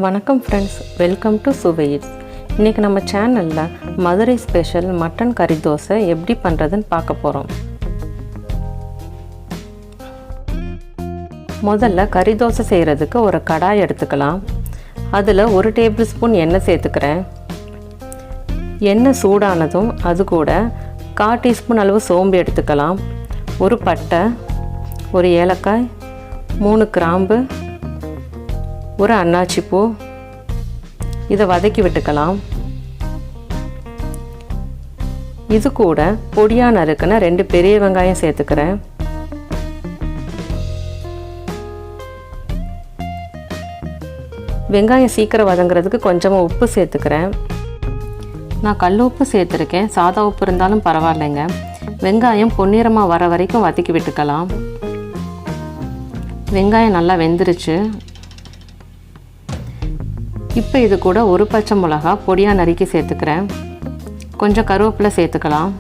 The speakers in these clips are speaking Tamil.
வணக்கம் ஃப்ரெண்ட்ஸ், வெல்கம் டு சுவையிட்ஸ். இன்றைக்கி நம்ம சேனலில் மதுரை ஸ்பெஷல் மட்டன் கறி தோசை எப்படி பண்ணுறதுன்னு பார்க்க போகிறோம். முதல்ல கறி தோசை செய்கிறதுக்கு ஒரு கடாய் எடுத்துக்கலாம். அதில் 1 டேபிள் ஸ்பூன் எண்ணெய் சேர்த்துக்கிறேன். எண்ணெய் சூடானதும் அது கூட 1/4 டீஸ்பூன் அளவு சோம்பு எடுத்துக்கலாம். ஒரு பட்டை, ஒரு ஏலக்காய், 3 கிராம்பு, ஒரு அன்னாச்சி பூ. இதை வதக்கி விட்டுக்கலாம். இது கூட பொடியாக நறுக்குன 2 பெரிய வெங்காயம் சேர்த்துக்கிறேன். வெங்காயம் சீக்கிரம் வதங்குறதுக்கு கொஞ்சமாக உப்பு சேர்த்துக்கிறேன். நான் கல் உப்பு சேர்த்துருக்கேன், சாதா உப்பு இருந்தாலும் பரவாயில்லைங்க. வெங்காயம் பொன்னிறமாக வர வரைக்கும் வதக்கி விட்டுக்கலாம். வெங்காயம் நல்லா வெந்துருச்சு. இப்போ இது கூட ஒரு பச்சை மிளகா பொடியாக நறுக்கி சேர்த்துக்கிறேன். கொஞ்சம் கருவேப்பிலை சேர்த்துக்கலாம்.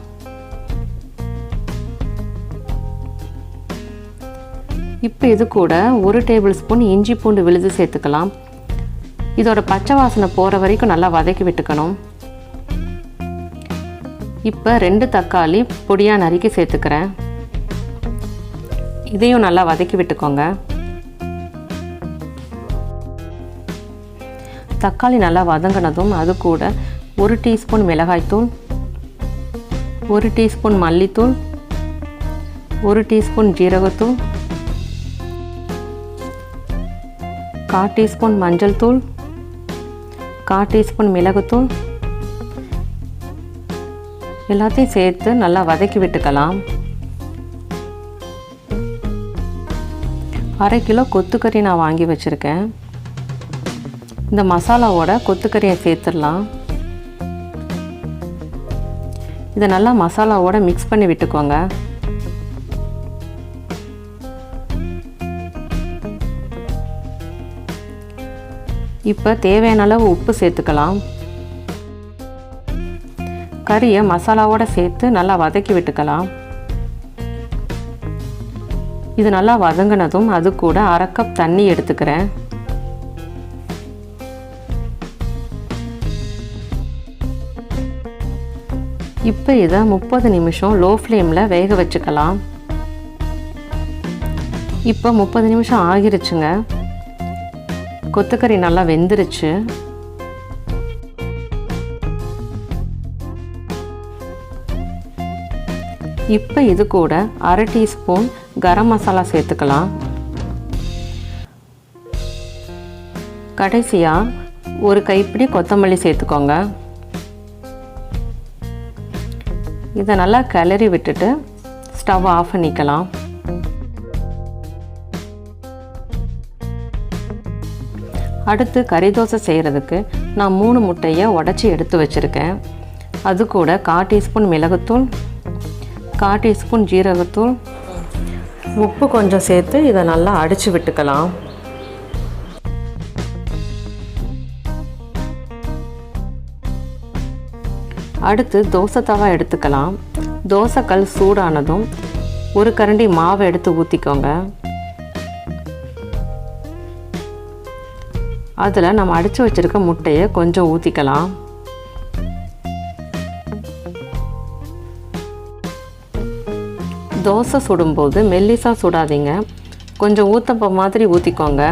இப்போ இது கூட 1 டேபிள் ஸ்பூன் இஞ்சி பூண்டு விழுது சேர்த்துக்கலாம். இதோட பச்சை வாசனை போகிற வரைக்கும் நல்லா வதக்கி விட்டுக்கணும். இப்போ 2 தக்காளி பொடியாக நறுக்கி சேர்த்துக்கிறேன். இதையும் நல்லா வதக்கி விட்டுக்கோங்க. தக்காளி நல்லா வதங்கினதும் அது கூட 1 டீஸ்பூன் மிளகாய்த்தூள், 1 டீஸ்பூன் மல்லித்தூள், 1 டீஸ்பூன் ஜீரகத்தூள், 1/4 டீஸ்பூன் மஞ்சள் தூள், 1/4 டீஸ்பூன் மிளகுத்தூள் எல்லாத்தையும் சேர்த்து நல்லா வதக்கி விட்டுக்கலாம். 1/2 கிலோ கொத்துக்கறி நான் வாங்கி வச்சுருக்கேன். இந்த மசாலாவோட கொத்துக்கறியை சேர்த்துடலாம். இதை நல்லா மசாலாவோட மிக்ஸ் பண்ணி விட்டுக்கோங்க. இப்போ தேவையான அளவு உப்பு சேர்த்துக்கலாம். கறியை மசாலாவோட சேர்த்து நல்லா வதக்கி விட்டுக்கலாம். இது நல்லா வதங்கினதும் அது கூட 1/2 கப் தண்ணி எடுத்துக்கிறேன். இப்போ இதை 30 நிமிஷம் லோ ஃப்ளேமில் வேக வச்சுக்கலாம். இப்போ 30 நிமிஷம் ஆகிருச்சுங்க. கொத்துக்கறி நல்லா வெந்துருச்சு. இப்போ இது கூட 1/2 டீஸ்பூன் கரம் மசாலா சேர்த்துக்கலாம். கடைசியாக ஒரு கைப்பிடி கொத்தமல்லி சேர்த்துக்கோங்க. இதை நல்லா கிளறி விட்டுட்டு ஸ்டவ் ஆஃப் பண்ணிக்கலாம். அடுத்து கறி தோசை செய்கிறதுக்கு நான் 3 முட்டையை உடச்சி எடுத்து வச்சுருக்கேன். அது கூட 1/4 டீஸ்பூன் மிளகுத்தூள், 1/4 டீஸ்பூன் ஜீரகத்தூள், உப்பு கொஞ்சம் சேர்த்து இதை நல்லா அடித்து விட்டுக்கலாம். அடுத்து தோசை தவா எடுத்துக்கலாம். தோசைக்கல் சூடானதும் 1 கரண்டி மாவை எடுத்து ஊற்றிக்கோங்க. அதில் நம்ம அடித்து வச்சுருக்க முட்டையை கொஞ்சம் ஊற்றிக்கலாம். தோசை சுடும்போது மெல்லிசாக சுடாதீங்க, கொஞ்சம் ஊத்தப்ப மாதிரி ஊற்றிக்கோங்க.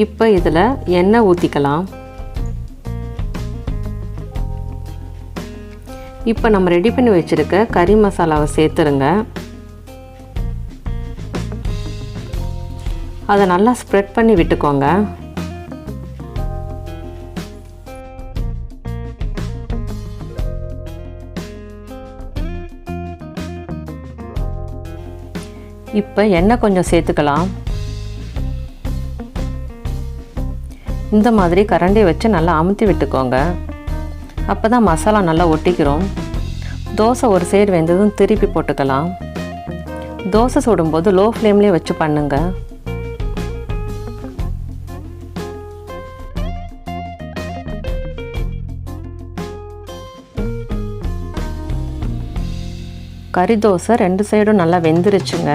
இப்போ இதில் எண்ணெய் ஊற்றிக்கலாம். இப்போ நம்ம ரெடி பண்ணி வச்சுருக்க கறி மசாலாவை சேர்த்துருங்க. அதை நல்லா ஸ்ப்ரெட் பண்ணி விட்டுக்கோங்க. இப்போ எண்ணெய் கொஞ்சம் சேர்த்துக்கலாம். இந்த மாதிரி கரண்டியை வச்சு நல்லா அமுத்தி விட்டுக்கோங்க. அப்போ தான் மசாலா நல்லா ஒட்டிக்கிறோம். தோசை ஒரு சைடு வெந்ததும் திருப்பி போட்டுக்கலாம். தோசை சுடும்போது லோ ஃப்ளேம்லேயே வச்சு பண்ணுங்க. கறி தோசை 2 சைடும் நல்லா வெந்துருச்சுங்க.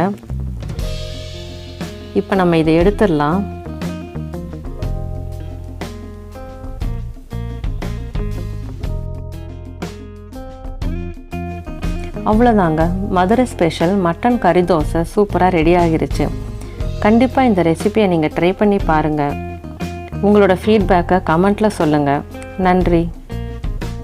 இப்போ நம்ம இதை எடுத்துடலாம். அவ்வளோதாங்க, மதுரை ஸ்பெஷல் மட்டன் கறி தோசை சூப்பராக ரெடி ஆகிருச்சு. கண்டிப்பாக இந்த ரெசிபியை நீங்கள் ட்ரை பண்ணி பாருங்கள். உங்களோட ஃபீட்பேக்கை கமெண்ட்டில் சொல்லுங்கள். நன்றி.